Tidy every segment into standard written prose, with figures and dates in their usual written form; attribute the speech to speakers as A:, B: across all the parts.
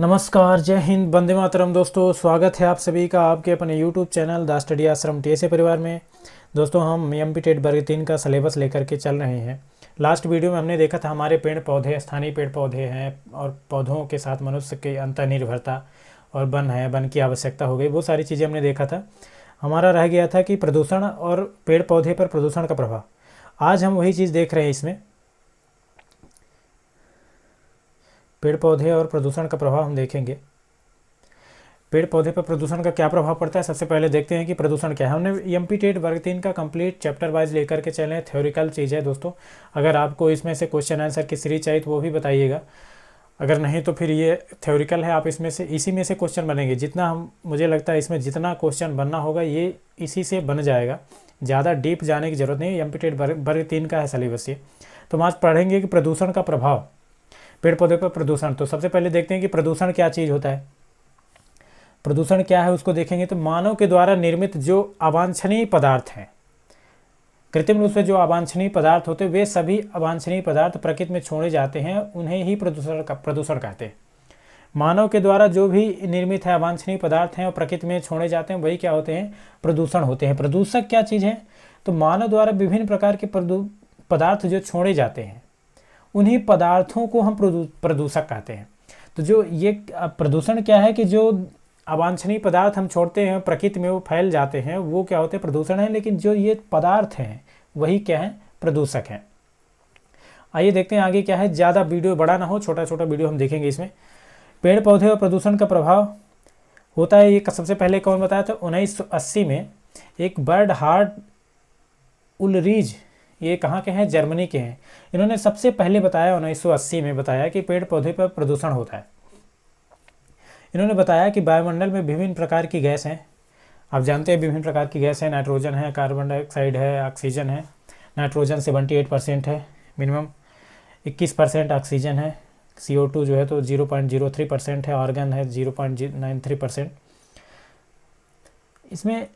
A: नमस्कार, जय हिंद, वंदे मातरम। दोस्तों, स्वागत है आप सभी का आपके अपने यूट्यूब चैनल द स्टडी आश्रम टीएसए परिवार में। दोस्तों, हम एमपी टेट वर्ग 3 का सिलेबस लेकर के चल रहे हैं। लास्ट वीडियो में हमने देखा था हमारे पेड़ पौधे, स्थानीय पेड़ पौधे हैं और पौधों के साथ मनुष्य की अंतर्निर्भरता और वन है, वन की आवश्यकता हो गई, वो सारी चीज़ें हमने देखा था। हमारा रह गया था कि प्रदूषण और पेड़ पौधे पर प्रदूषण का प्रभाव। आज हम वही चीज़ देख रहे हैं इसमें। पेड़ पौधे और प्रदूषण का प्रभाव हम देखेंगे। पेड़ पौधे पर प्रदूषण का क्या प्रभाव पड़ता है, सबसे पहले देखते हैं कि प्रदूषण क्या है। हमने एमपी टेट वर्ग 3 का कंप्लीट चैप्टर वाइज लेकर के चले। थ्योरिकल चीज़ है दोस्तों। अगर आपको इसमें से क्वेश्चन आंसर की सीरीज चाहिए तो वो भी बताइएगा, अगर नहीं तो फिर ये थ्योरिकल है। आप इसमें से इसी में से क्वेश्चन बनेंगे। जितना हम मुझे लगता है इसमें जितना क्वेश्चन बनना होगा ये इसी से बन जाएगा। ज़्यादा डीप जाने की जरूरत नहीं। एमपी टेट वर्ग 3 का है सिलेबस ये। तो हम आज पढ़ेंगे कि प्रदूषण का प्रभाव, पेड़ पौधे पर प्रदूषण। तो सबसे पहले देखते हैं कि प्रदूषण क्या चीज़ होता है। प्रदूषण क्या है उसको देखेंगे तो मानव के द्वारा निर्मित जो अवांछनीय पदार्थ हैं, कृत्रिम रूप से जो अवांछनीय पदार्थ होते हैं, वे सभी अवांछनीय पदार्थ प्रकृति में छोड़े जाते हैं, उन्हें ही प्रदूषण कहते हैं। मानव के द्वारा जो भी निर्मित है अवांछनीय पदार्थ हैं और प्रकृति में छोड़े जाते हैं, वही क्या होते हैं, प्रदूषण होते हैं। प्रदूषक क्या चीज़ है, तो मानव द्वारा विभिन्न प्रकार के पदार्थ जो छोड़े जाते हैं, उन्हीं पदार्थों को हम प्रदूषक कहते हैं। तो जो ये प्रदूषण क्या है कि जो अवांछनीय पदार्थ हम छोड़ते हैं प्रकृति में, वो फैल जाते हैं, वो क्या होते हैं, प्रदूषण है। लेकिन जो ये पदार्थ हैं वही क्या है, प्रदूषक हैं। आइए देखते हैं आगे क्या है। ज़्यादा वीडियो बड़ा ना हो, छोटा छोटा वीडियो हम देखेंगे इसमें। पेड़ पौधे और प्रदूषण का प्रभाव होता है ये सबसे पहले कौन बताया था, 1980 में एक बर्नहार्ड उलरीज, ये कहाँ के हैं, जर्मनी के हैं। इन्होंने सबसे पहले बताया 1980 में बताया कि पेड़ पौधे पर प्रदूषण होता है। इन्होंने बताया कि वायुमंडल में विभिन्न प्रकार की गैस हैं। आप जानते हैं विभिन्न प्रकार की गैस है, नाइट्रोजन है, कार्बन डाइऑक्साइड है, ऑक्सीजन है। नाइट्रोजन 78% है मिनिमम, 21% ऑक्सीजन है, CO2 जो है तो 0.03% है, ऑर्गन है 0.93%। इसमें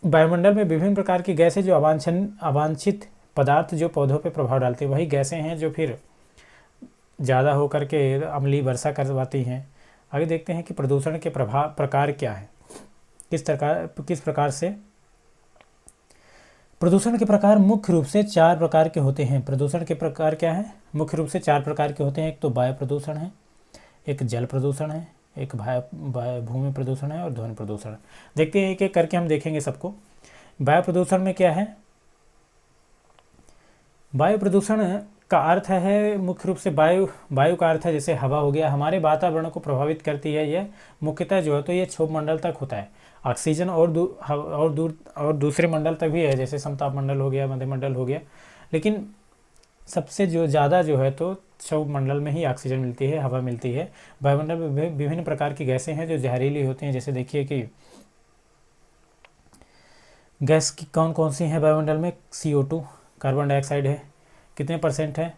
A: वायुमंडल में विभिन्न प्रकार की गैसें जो अवांछित पदार्थ जो पौधों पे प्रभाव डालते हैं, वही गैसें हैं जो फिर ज़्यादा होकर के अम्लीय वर्षा करवाती हैं। आगे देखते हैं कि प्रदूषण के प्रकार क्या है, किस प्रकार से। प्रदूषण के प्रकार मुख्य रूप से 4 प्रकार के होते हैं। प्रदूषण के प्रकार क्या है, मुख्य रूप से 4 प्रकार के होते हैं। एक तो वायु प्रदूषण है, एक जल प्रदूषण है, एक भूमि प्रदूषण है और ध्वनि प्रदूषण। देखते हैं एक एक करके हम देखेंगे सबको। वायु प्रदूषण में क्या है, वायु प्रदूषण का अर्थ है मुख्य रूप से वायु का अर्थ है जैसे हवा हो गया, हमारे वातावरण को प्रभावित करती है। यह मुख्यतः जो है तो ये क्षोभ मंडल तक होता है। ऑक्सीजन और दूसरे मंडल तक भी है, जैसे समताप मंडल हो गया, मध्यमंडल हो गया। लेकिन सबसे जो ज़्यादा जो है तो क्षोभ मंडल में ही ऑक्सीजन मिलती है, हवा मिलती है। वायुमंडल में विभिन्न प्रकार की गैसें हैं जो जहरीली होती हैं। जैसे देखिए कि गैस की कौन कौन सी हैं वायुमंडल में, CO2, कार्बन डाइऑक्साइड है, कितने परसेंट है,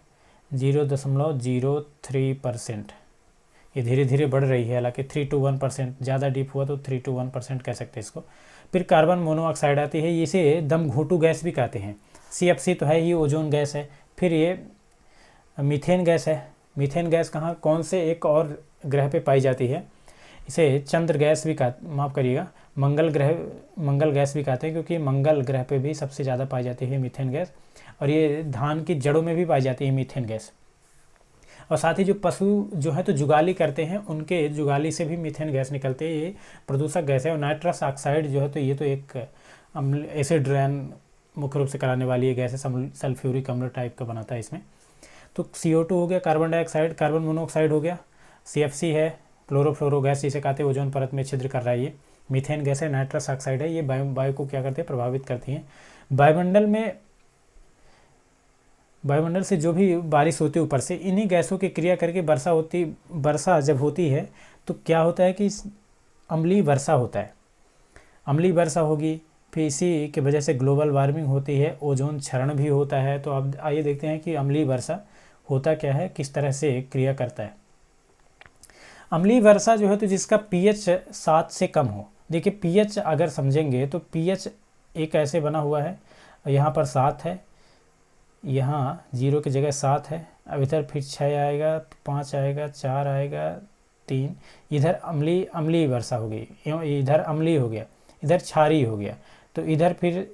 A: 0.03%। ये धीरे धीरे बढ़ रही है, हालांकि 3 to 1%, ज़्यादा डीप हुआ तो 3 to 1% कह सकते हैं इसको। फिर कार्बन मोनोऑक्साइड आती है, इसे दम घोटू गैस भी कहते हैं। CFC तो है ही, ओजोन गैस है। फिर ये मीथेन गैस है। मीथेन गैस कहाँ, कौन से एक और ग्रह पे पाई जाती है, इसे चंद्र गैस भी माफ़ करिएगा, मंगल गैस भी कहते हैं, क्योंकि मंगल ग्रह पे भी सबसे ज़्यादा पाई जाती है मीथेन गैस। और ये धान की जड़ों में भी पाई जाती है मीथेन गैस। और साथ ही जो पशु जो है तो जुगाली करते हैं, उनके जुगाली से भी मीथेन गैस निकलते हैं। ये प्रदूषक गैस है। और नाइट्रस ऑक्साइड जो है तो ये तो एक एसिड रैन मुख्य रूप से कराने वाली ये गैस है, सल्फ्यूरिक अम्ल टाइप का बनाता है इसमें। तो CO2 हो गया, कार्बन डाइऑक्साइड, कार्बन मोनोऑक्साइड हो गया, CFC है, क्लोरोफ्लोरो गैस जिसे कहते हैं, ओजोन परत में छिद्र कर रहा है। ये मीथेन गैस है, नाइट्रस ऑक्साइड है। ये वायु को क्या करते हैं, प्रभावित करती हैं। वायुमंडल से जो भी बारिश होती है ऊपर से, इन्हीं गैसों की क्रिया करके वर्षा जब होती है तो क्या होता है कि अम्लीय वर्षा होता है। अम्लीय वर्षा होगी, फिर इसी की वजह से ग्लोबल वार्मिंग होती है, ओजोन क्षरण भी होता है। तो अब आइए देखते हैं कि अम्लीय वर्षा होता क्या है, किस तरह से क्रिया करता है। अम्लीय वर्षा जो है तो जिसका pH 7 से कम हो। देखिए pH अगर समझेंगे तो pH एक ऐसे बना हुआ है, यहाँ पर 7 है, यहाँ 0 की जगह 7 है, अब इधर फिर 6 आएगा, 5 आएगा, 4 आएगा, 3, इधर अम्लीय वर्षा हो गई, इधर अम्लीय हो गया, इधर क्षारीय हो गया, तो इधर फिर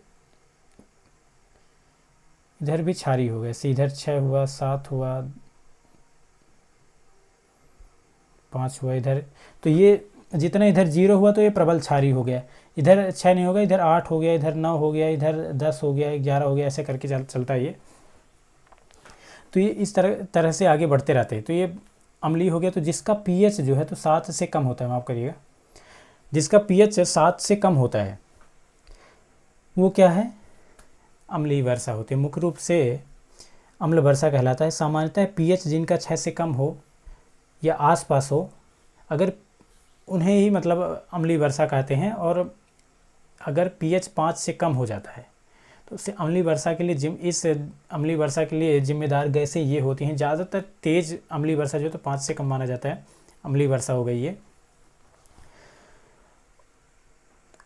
A: इधर भी क्षारीय हो गया, इधर 6 हुआ, 7 हुआ, 5 हुआ इधर, तो ये जितना इधर 0 हुआ तो ये प्रबल क्षारीय हो गया, इधर 6 नहीं होगा, इधर 8 हो गया, इधर 9 हो गया, इधर 10 हो गया, 11 हो गया, ऐसे करके चलता है ये। तो ये इस तरह से आगे बढ़ते रहते हैं। तो ये अम्लीय हो गया, तो जिसका पीएच जो है तो 7 से कम होता है, माफ़ करिएगा, जिसका पीएच 7 से कम होता है वो क्या है, अम्लीय वर्षा होती है। मुख्य रूप से अम्ल वर्षा कहलाता है। सामान्यतः पीएच जिनका 6 से कम हो या आसपास हो, अगर उन्हें ही मतलब अम्लीय वर्षा कहते हैं। और अगर पीएच 5 से कम हो जाता है तो उससे अम्लीय वर्षा के लिए इस अम्लीय वर्षा के लिए जिम्मेदार गैसें ये होती हैं। ज़्यादातर तेज़ अम्लीय वर्षा जो है तो 5 से कम माना जाता है, अम्लीय वर्षा हो गई है।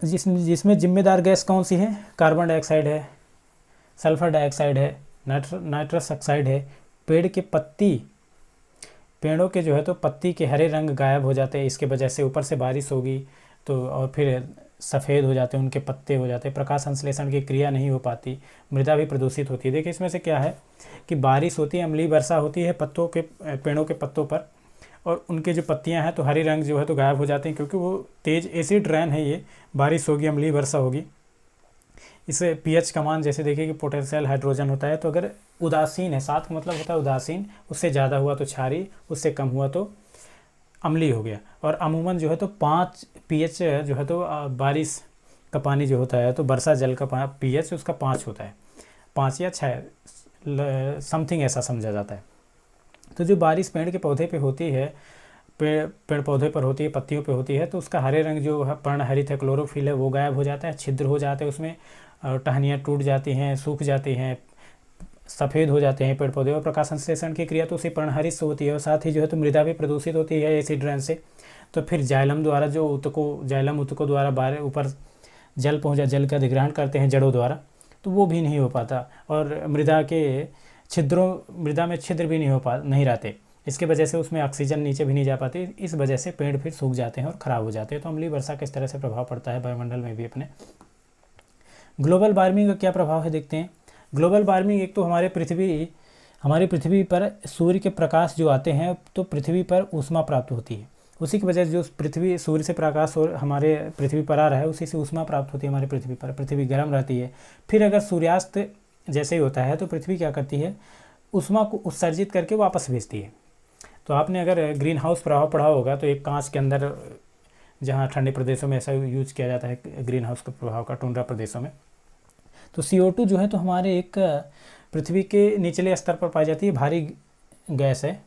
A: जिसमें जिम्मेदार गैस कौन सी है, कार्बन डाइऑक्साइड है, सल्फर डाइऑक्साइड है, नाइट्रस ऑक्साइड है। पेड़ों के जो है तो पत्ती के हरे रंग गायब हो जाते हैं, इसके वजह से ऊपर से बारिश होगी तो, और फिर सफ़ेद हो जाते हैं, उनके पत्ते हो जाते हैं, प्रकाश संश्लेषण की क्रिया नहीं हो पाती, मृदा भी प्रदूषित होती है। देखिए इसमें से क्या है कि बारिश होती है, अम्लीय वर्षा होती है पेड़ों के पत्तों पर, और उनके जो पत्तियां हैं तो हरे रंग जो है तो गायब हो जाते हैं, क्योंकि वो तेज़ एसिड रेन है, ये बारिश होगी, अम्लीय वर्षा होगी। इसे पीएच का मान जैसे देखिए कि पोटेंशियल हाइड्रोजन होता है, तो अगर उदासीन है, 7 का मतलब होता है उदासीन, उससे ज़्यादा हुआ तो क्षारीय, उससे कम हुआ तो अम्लीय हो गया। और अमूमन जो है तो 5 पीएच जो है तो बारिश का पानी जो होता है तो वर्षा जल का पीएच उसका 5 होता है, 5 या 6 समथिंग ऐसा समझा जाता है। तो जो बारिश पेड़ के पौधे पे होती है, पेड़ पौधे पर होती है, पत्तियों पे होती है, तो उसका हरे रंग जो पर्णहरित है, क्लोरोफिल है, वो गायब हो जाता है, छिद्र हो जाते हैं उसमें, टहनियाँ टूट जाती हैं, सूख जाती हैं, सफ़ेद हो जाते हैं पेड़ पौधे। और प्रकाश संश्लेषण की क्रिया तो उसी पर्णहरित से होती है, और साथ ही जो है तो मृदा भी प्रदूषित होती है एसिड रेन से। तो फिर जाइलम द्वारा जो जाइलम ऊतकों द्वारा बाहर ऊपर जल पहुँचा, जल का अधिग्रहण करते हैं जड़ों द्वारा, तो वो भी नहीं हो पाता। और मृदा में छिद्र भी नहीं रहते, इसके वजह से उसमें ऑक्सीजन नीचे भी नहीं जा पाती, इस वजह से पेड़ फिर सूख जाते हैं और ख़राब हो जाते हैं। तो अम्लीय वर्षा का इस तरह से प्रभाव पड़ता है वायुमंडल में भी अपने। ग्लोबल वार्मिंग का क्या प्रभाव है देखते हैं। ग्लोबल वार्मिंग, एक तो हमारी पृथ्वी पर सूर्य के प्रकाश जो आते हैं तो पृथ्वी पर ऊष्मा प्राप्त होती है, उसी की वजह से जो सूर्य से प्रकाश और हमारे पृथ्वी पर आ रहा है उसी से ऊष्मा प्राप्त होती है हमारी पृथ्वी पर, पृथ्वी गर्म रहती है। फिर अगर सूर्यास्त जैसे ही होता है तो पृथ्वी क्या करती है, ऊष्मा को उत्सर्जित करके वापस भेजती है। तो आपने अगर ग्रीन हाउस प्रभाव पढ़ा होगा तो एक कांच के अंदर, जहाँ ठंडे प्रदेशों में ऐसा यूज किया जाता है ग्रीन हाउस के प्रभाव का, टुंड्रा प्रदेशों में, तो CO2 जो है तो हमारे एक पृथ्वी के निचले स्तर पर पाई जाती है, भारी गैस है।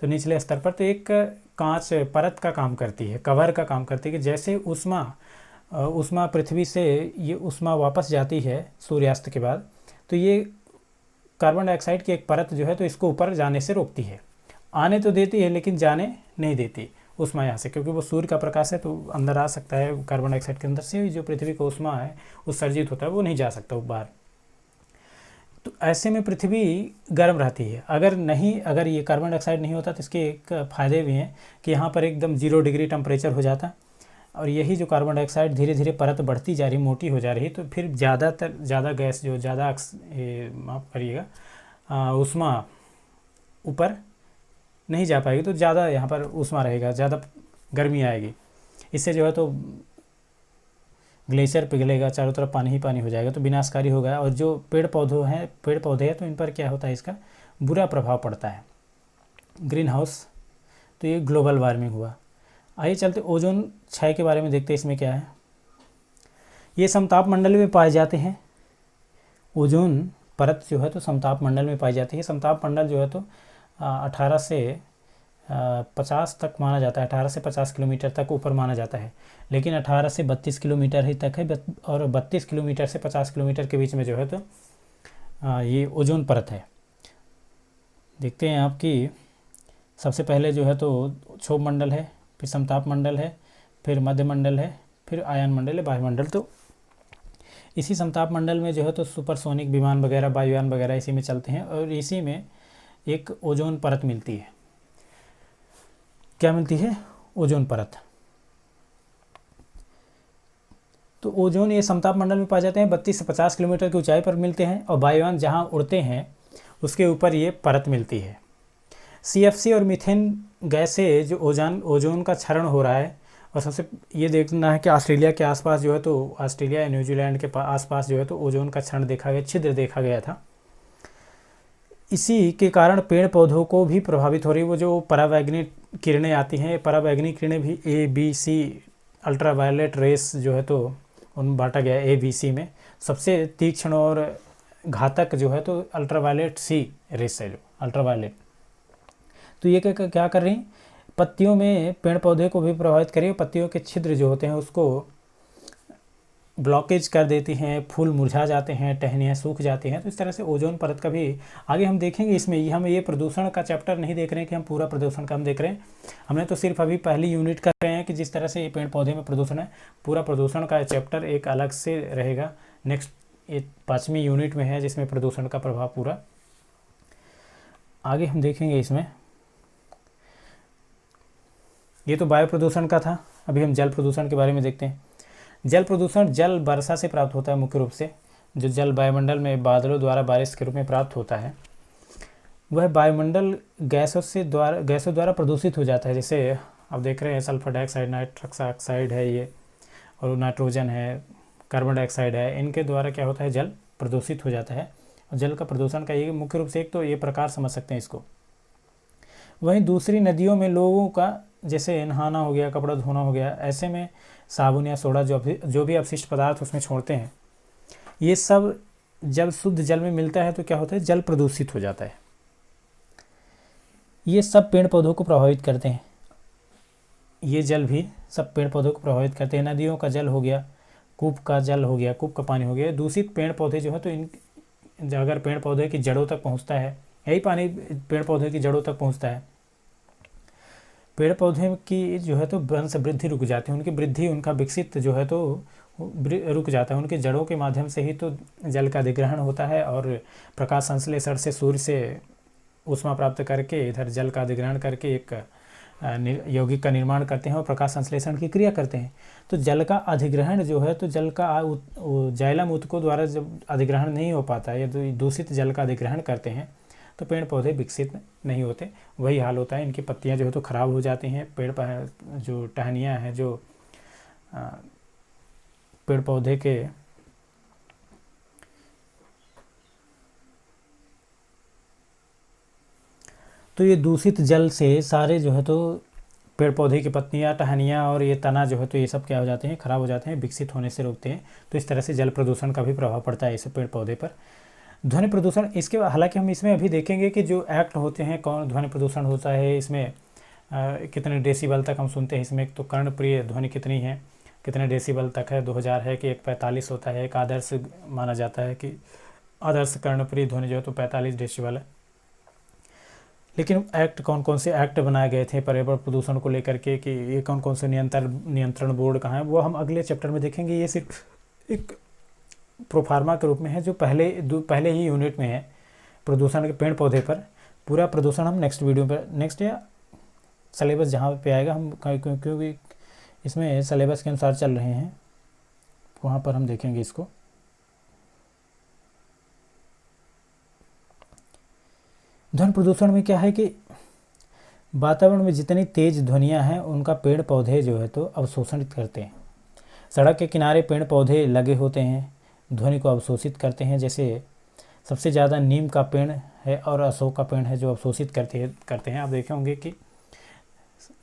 A: तो निचले स्तर पर तो एक कांच परत का काम करती है, कवर का काम करती है, कि जैसे ऊष्मा पृथ्वी से ये ऊष्मा वापस जाती है सूर्यास्त के बाद, तो ये कार्बन डाइऑक्साइड की एक परत जो है तो इसको ऊपर जाने से रोकती है। आने तो देती है लेकिन जाने नहीं देती ऊष्मा यहाँ से, क्योंकि वो सूर्य का प्रकाश है तो अंदर आ सकता है, कार्बन डाइऑक्साइड के अंदर से जो पृथ्वी का ऊष्मा है उत्सर्जित होता है वो नहीं जा सकता बाहर। तो ऐसे में पृथ्वी गर्म रहती है। अगर ये कार्बन डाइऑक्साइड नहीं होता तो इसके एक फ़ायदे भी हैं कि यहाँ पर एकदम 0 डिग्री टेम्परेचर हो जाता, और यही जो कार्बन डाइऑक्साइड धीरे धीरे परत बढ़ती जा रही, मोटी हो जा रही, तो फिर ज़्यादा गैस जो माफ़ करिएगा ऊष्मा ऊपर नहीं जा पाएगी, तो ज़्यादा यहाँ पर ऊष्मा रहेगा, ज़्यादा गर्मी आएगी। इससे जो है तो ग्लेशियर पिघलेगा, चारों तरफ पानी ही पानी हो जाएगा, तो विनाशकारी होगा। और जो पेड़ पौधे हैं तो इन पर क्या होता है, इसका बुरा प्रभाव पड़ता है, ग्रीन हाउस। तो ये ग्लोबल वार्मिंग हुआ। आइए चलते ओजोन क्षय के बारे में देखते हैं, इसमें क्या है। ये समताप मंडल में पाए जाते हैं, ओजोन परत जो है तो समताप मंडल में पाई जाती है। समताप मंडल जो है तो 18 से 50 तक माना जाता है, 18 से 50 किलोमीटर तक ऊपर माना जाता है, लेकिन 18 से 32 किलोमीटर ही तक है, और 32 किलोमीटर से 50 किलोमीटर के बीच में जो है तो ये ओजोन परत है। देखते हैं आपकी सबसे पहले जो है तो क्षोभ मंडल है, फिर समताप मंडल है, फिर मध्य मंडल है, फिर आयन मंडल है, वायुमंडल। तो इसी समताप मंडल में जो है तो सुपरसोनिक विमान वगैरह, वायुयान वगैरह इसी में चलते हैं, और इसी में एक ओजोन परत मिलती है। क्या मिलती है, ओजोन परत। तो ओजोन ये समताप मंडल में पाए जाते हैं, 32 से 50 किलोमीटर की ऊंचाई पर मिलते हैं और वायुयान जहाँ उड़ते हैं उसके ऊपर ये परत मिलती है। CFC और मीथेन गैस से जो ओजोन का क्षरण हो रहा है, और सबसे ये देखना है कि ऑस्ट्रेलिया के आसपास जो है तो ऑस्ट्रेलिया या न्यूजीलैंड के आसपास जो है तो ओजोन का क्षरण देखा गया, छिद्र देखा गया था। इसी के कारण पेड़ पौधों को भी प्रभावित हो रही, वो जो पराबैंगनी किरणें आती हैं, पराबैंगनी किरणें भी ABC अल्ट्रावायलेट रेस जो है तो उन बांटा गया ABC में। सबसे तीक्ष्ण और घातक जो है तो अल्ट्रावायलेट C रेस है, जो अल्ट्रावायलेट। तो ये क्या कर रही, पत्तियों में पेड़ पौधे को भी प्रभावित कर रही है, पत्तियों के छिद्र जो होते हैं उसको ब्लॉकेज कर देती हैं, फूल मुरझा जाते हैं, टहनियाँ सूख जाती हैं। तो इस तरह से ओजोन परत का भी आगे हम देखेंगे। इसमें हम ये प्रदूषण का चैप्टर नहीं देख रहे हैं कि हम पूरा प्रदूषण का हम देख रहे हैं, हमने तो सिर्फ अभी पहली यूनिट कर रहे हैं कि जिस तरह से ये पेड़ पौधे में प्रदूषण है। पूरा प्रदूषण का चैप्टर एक अलग से रहेगा, नेक्स्ट ये 5वीं यूनिट में है जिसमें प्रदूषण का प्रभाव पूरा आगे हम देखेंगे। इसमें ये तो वायु प्रदूषण का था, अभी हम जल प्रदूषण के बारे में देखते हैं। जल प्रदूषण जल वर्षा से प्राप्त होता है, मुख्य रूप से जो जल वायुमंडल में बादलों द्वारा बारिश के रूप में प्राप्त होता है, वह वायुमंडल गैसों द्वारा प्रदूषित हो जाता है। जैसे अब देख रहे हैं सल्फर डाइऑक्साइड, नाइट्रस ऑक्साइड है ये, और नाइट्रोजन है, कार्बन डाइऑक्साइड है, इनके द्वारा क्या होता है, जल प्रदूषित हो जाता है। और जल का प्रदूषण का ये मुख्य रूप से एक तो ये प्रकार समझ सकते हैं इसको। वहीं दूसरी नदियों में लोगों का जैसे नहाना हो गया, कपड़ा धोना हो गया, ऐसे में साबुन या सोडा जो भी अपशिष्ट पदार्थ उसमें छोड़ते हैं, ये सब जब शुद्ध जल में मिलता है तो क्या होता है, जल प्रदूषित हो जाता है। ये सब पेड़ पौधों को प्रभावित करते हैं, ये जल भी सब पेड़ पौधों को प्रभावित करते हैं। नदियों का जल हो गया, कूप का जल हो गया, कूप का पानी हो गया, दूषित पेड़ पौधे जो है तो इन अगर पेड़ पौधे की जड़ों तक पहुँचता है, यही पानी पेड़ पौधे की जड़ों तक पहुँचता है, पेड़ पौधे की जो है तो वंश वृद्धि रुक जाती है, उनकी वृद्धि, उनका विकसित जो है तो रुक जाता है। उनके जड़ों के माध्यम से ही तो जल का अधिग्रहण होता है और प्रकाश संश्लेषण से सूर्य से ऊष्मा प्राप्त करके इधर जल का अधिग्रहण करके एक यौगिक का निर्माण करते हैं और प्रकाश संश्लेषण की क्रिया करते हैं। तो जल का अधिग्रहण जो है तो जल का जाइलम ऊतकों द्वारा जब अधिग्रहण नहीं हो पाता है या तो दूषित जल का अधिग्रहण करते हैं तो पेड़ पौधे विकसित नहीं होते, वही हाल होता है। इनकी पत्तियां जो है तो ख़राब हो जाती हैं, जो टहनियाँ हैं, जो पेड़ पौधे के तो ये दूषित जल से सारे जो है तो पेड़ पौधे की पत्तियां, टहनियाँ और ये तना जो है तो ये सब क्या हो जाते हैं, ख़राब हो जाते हैं, विकसित होने से रोकते हैं। तो इस तरह से जल प्रदूषण का भी प्रभाव पड़ता है इस पेड़ पौधे पर। ध्वनि प्रदूषण, इसके हालांकि हम इसमें अभी देखेंगे कि जो एक्ट होते हैं, कौन ध्वनि प्रदूषण होता है, इसमें कितने डेसिबल तक हम सुनते हैं, इसमें एक तो कर्णप्रिय ध्वनि कितनी है, कितने डेसिबल तक है, 2000 है कि 145 होता है। एक आदर्श माना जाता है कि आदर्श कर्णप्रिय ध्वनि जो है तो 45 डेसिबल है। लेकिन एक्ट, कौन कौन से एक्ट बनाए गए थे पर्यावरण प्रदूषण को लेकर के, कि ये कौन कौन से नियंत्रण बोर्ड कहाँ है, वो हम अगले चैप्टर में देखेंगे। ये सिर्फ एक प्रोफार्मा के रूप में है जो पहले ही यूनिट में है प्रदूषण के पेड़ पौधे पर। पूरा प्रदूषण हम नेक्स्ट वीडियो पर, नेक्स्ट या सिलेबस जहाँ पे आएगा हम, क्योंकि इसमें सिलेबस के अनुसार चल रहे हैं, वहाँ पर हम देखेंगे इसको। ध्वनि प्रदूषण में क्या है कि वातावरण में जितनी तेज ध्वनियाँ हैं उनका पेड़ पौधे जो है तो अवशोषित करते हैं। सड़क के किनारे पेड़ पौधे लगे होते हैं, ध्वनि को अवशोषित करते हैं। जैसे सबसे ज़्यादा नीम का पेड़ है और अशोक का पेड़ है जो अवशोषित करते हैं। आप देखे होंगे कि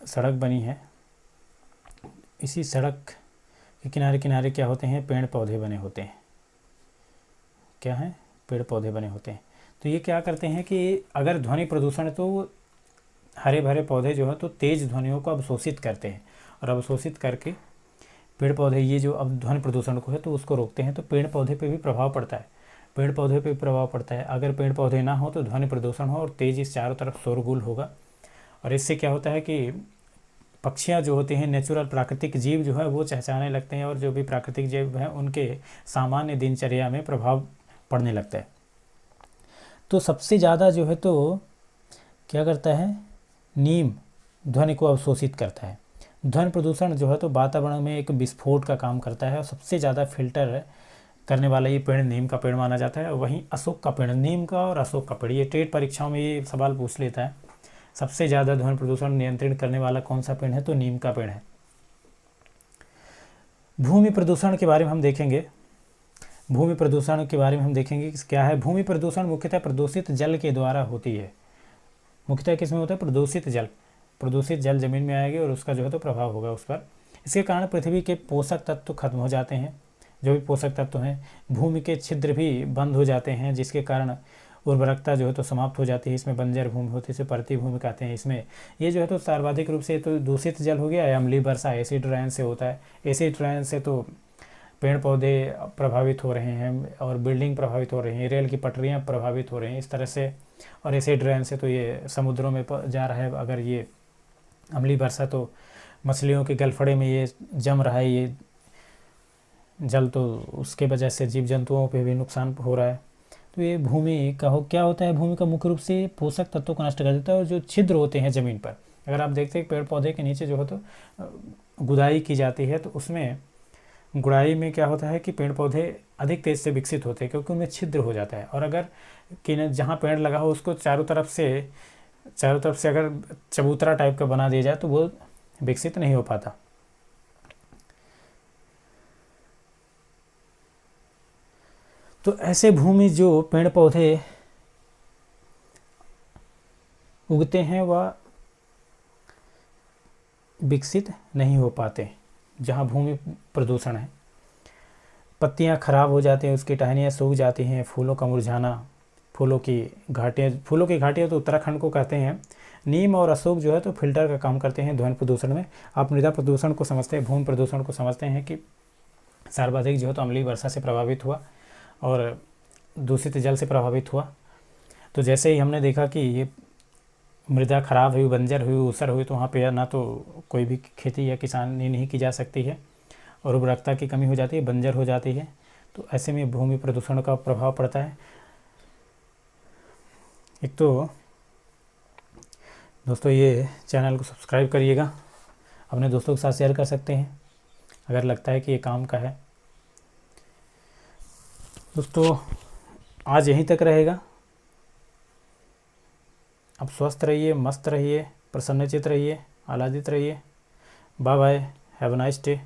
A: सड़क बनी है, इसी सड़क के किनारे किनारे क्या होते हैं, पेड़ पौधे बने होते हैं। क्या है, पेड़ पौधे बने होते हैं। तो ये क्या करते हैं कि अगर ध्वनि प्रदूषण है तो हरे भरे पौधे जो है तो तेज़ ध्वनियों को अवशोषित करते हैं, और अवशोषित करके पेड़ पौधे ये जो अब ध्वनि प्रदूषण को है तो उसको रोकते हैं। तो पेड़ पौधे पे भी प्रभाव पड़ता है, पेड़ पौधे पे प्रभाव पड़ता है। अगर पेड़ पौधे ना हो तो ध्वनि प्रदूषण हो और तेज़ चारों तरफ शोरगुल होगा। और इससे क्या होता है कि पक्षियाँ जो होती हैं, नेचुरल प्राकृतिक जीव जो है वो चहचहाने लगते हैं, और जो भी प्राकृतिक जीव हैं उनके सामान्य दिनचर्या में प्रभाव पड़ने लगता है। तो सबसे ज़्यादा जो है तो क्या करता है, नीम ध्वनि को अवशोषित करता है। ध्वनि प्रदूषण जो है तो वातावरण में एक विस्फोट का काम करता है और सबसे ज़्यादा फिल्टर करने वाला ये पेड़ नीम का पेड़ माना जाता है। वहीं अशोक का पेड़, नीम का और अशोक का पेड़, ये टेट परीक्षाओं में ये सवाल पूछ लेता है, सबसे ज़्यादा ध्वनि प्रदूषण नियंत्रित करने वाला कौन सा पेड़ है, तो नीम का पेड़ है। भूमि प्रदूषण के बारे में हम देखेंगे। भूमि प्रदूषण के बारे में हम देखेंगे कि क्या है। भूमि प्रदूषण मुख्यतः प्रदूषित जल के द्वारा होती है। मुख्यतः किस में होता है, प्रदूषित जल। प्रदूषित जल जमीन में आएगी और उसका जो है तो प्रभाव होगा उस पर। इसके कारण पृथ्वी के पोषक तत्व खत्म हो जाते हैं, जो भी पोषक तत्व हैं। भूमि के छिद्र भी बंद हो जाते हैं, जिसके कारण उर्वरकता जो है तो समाप्त हो जाती है। इसमें बंजर भूमि होती है, इसे परती भूमि कहते हैं। इसमें ये जो है तो सर्वाधिक रूप से तो दूषित जल हो गया या अम्लीय वर्षा एसिड रेन से होता है। एसिड रेन से तो पेड़ पौधे प्रभावित हो रहे हैं और बिल्डिंग प्रभावित हो रही हैं, रेल की पटरियाँ प्रभावित हो रही हैं इस तरह से। और एसिड रेन से तो ये समुद्रों में जा रहा है। अगर ये अम्लीय वर्षा तो मछलियों के गलफड़े में ये जम रहा है ये जल, तो उसके वजह से जीव जंतुओं पे भी नुकसान हो रहा है। तो ये भूमि का क्या होता है, भूमि का मुख्य रूप से पोषक तत्वों को नष्ट कर देता है। और जो छिद्र होते हैं ज़मीन पर, अगर आप देखते हैं पेड़ पौधे के नीचे जो है तो गुड़ाई की जाती है, तो उसमें गुड़ाई में क्या होता है कि पेड़ पौधे अधिक तेज़ से विकसित होते हैं क्योंकि उनमें छिद्र हो जाता है। और अगर कि जहाँ पेड़ लगा हो उसको चारों तरफ से अगर चबूतरा टाइप का बना दिया जाए तो वो विकसित नहीं हो पाता। तो ऐसे भूमि जो पेड़ पौधे उगते हैं वह विकसित नहीं हो पाते। जहाँ भूमि प्रदूषण है, पत्तियाँ खराब हो जाती हैं, उसकी टहनियाँ सूख जाती हैं, फूलों का मुरझाना, फूलों की घाटियाँ तो उत्तराखंड को कहते हैं। नीम और अशोक जो है तो फिल्टर का काम करते हैं ध्वनि प्रदूषण में। आप मृदा प्रदूषण को समझते हैं, भूमि प्रदूषण को समझते हैं कि सर्वाधिक जो है तो अम्लीय वर्षा से प्रभावित हुआ और दूषित जल से प्रभावित हुआ। तो जैसे ही हमने देखा कि ये मृदा खराब हुई, बंजर हुई, ऊसर हुई, तो वहाँ पे ना तो कोई भी खेती या किसानी नहीं की जा सकती है और उर्वरकता की कमी हो जाती है, बंजर हो जाती है। तो ऐसे में भूमि प्रदूषण का प्रभाव पड़ता है। एक तो दोस्तों ये चैनल को सब्सक्राइब करिएगा, अपने दोस्तों के साथ शेयर कर सकते हैं अगर लगता है कि ये काम का है। दोस्तों आज यहीं तक रहेगा। अब स्वस्थ रहिए, मस्त रहिए, प्रसन्नचित रहिए, आह्लादित रहिए। Bye bye, have a nice day.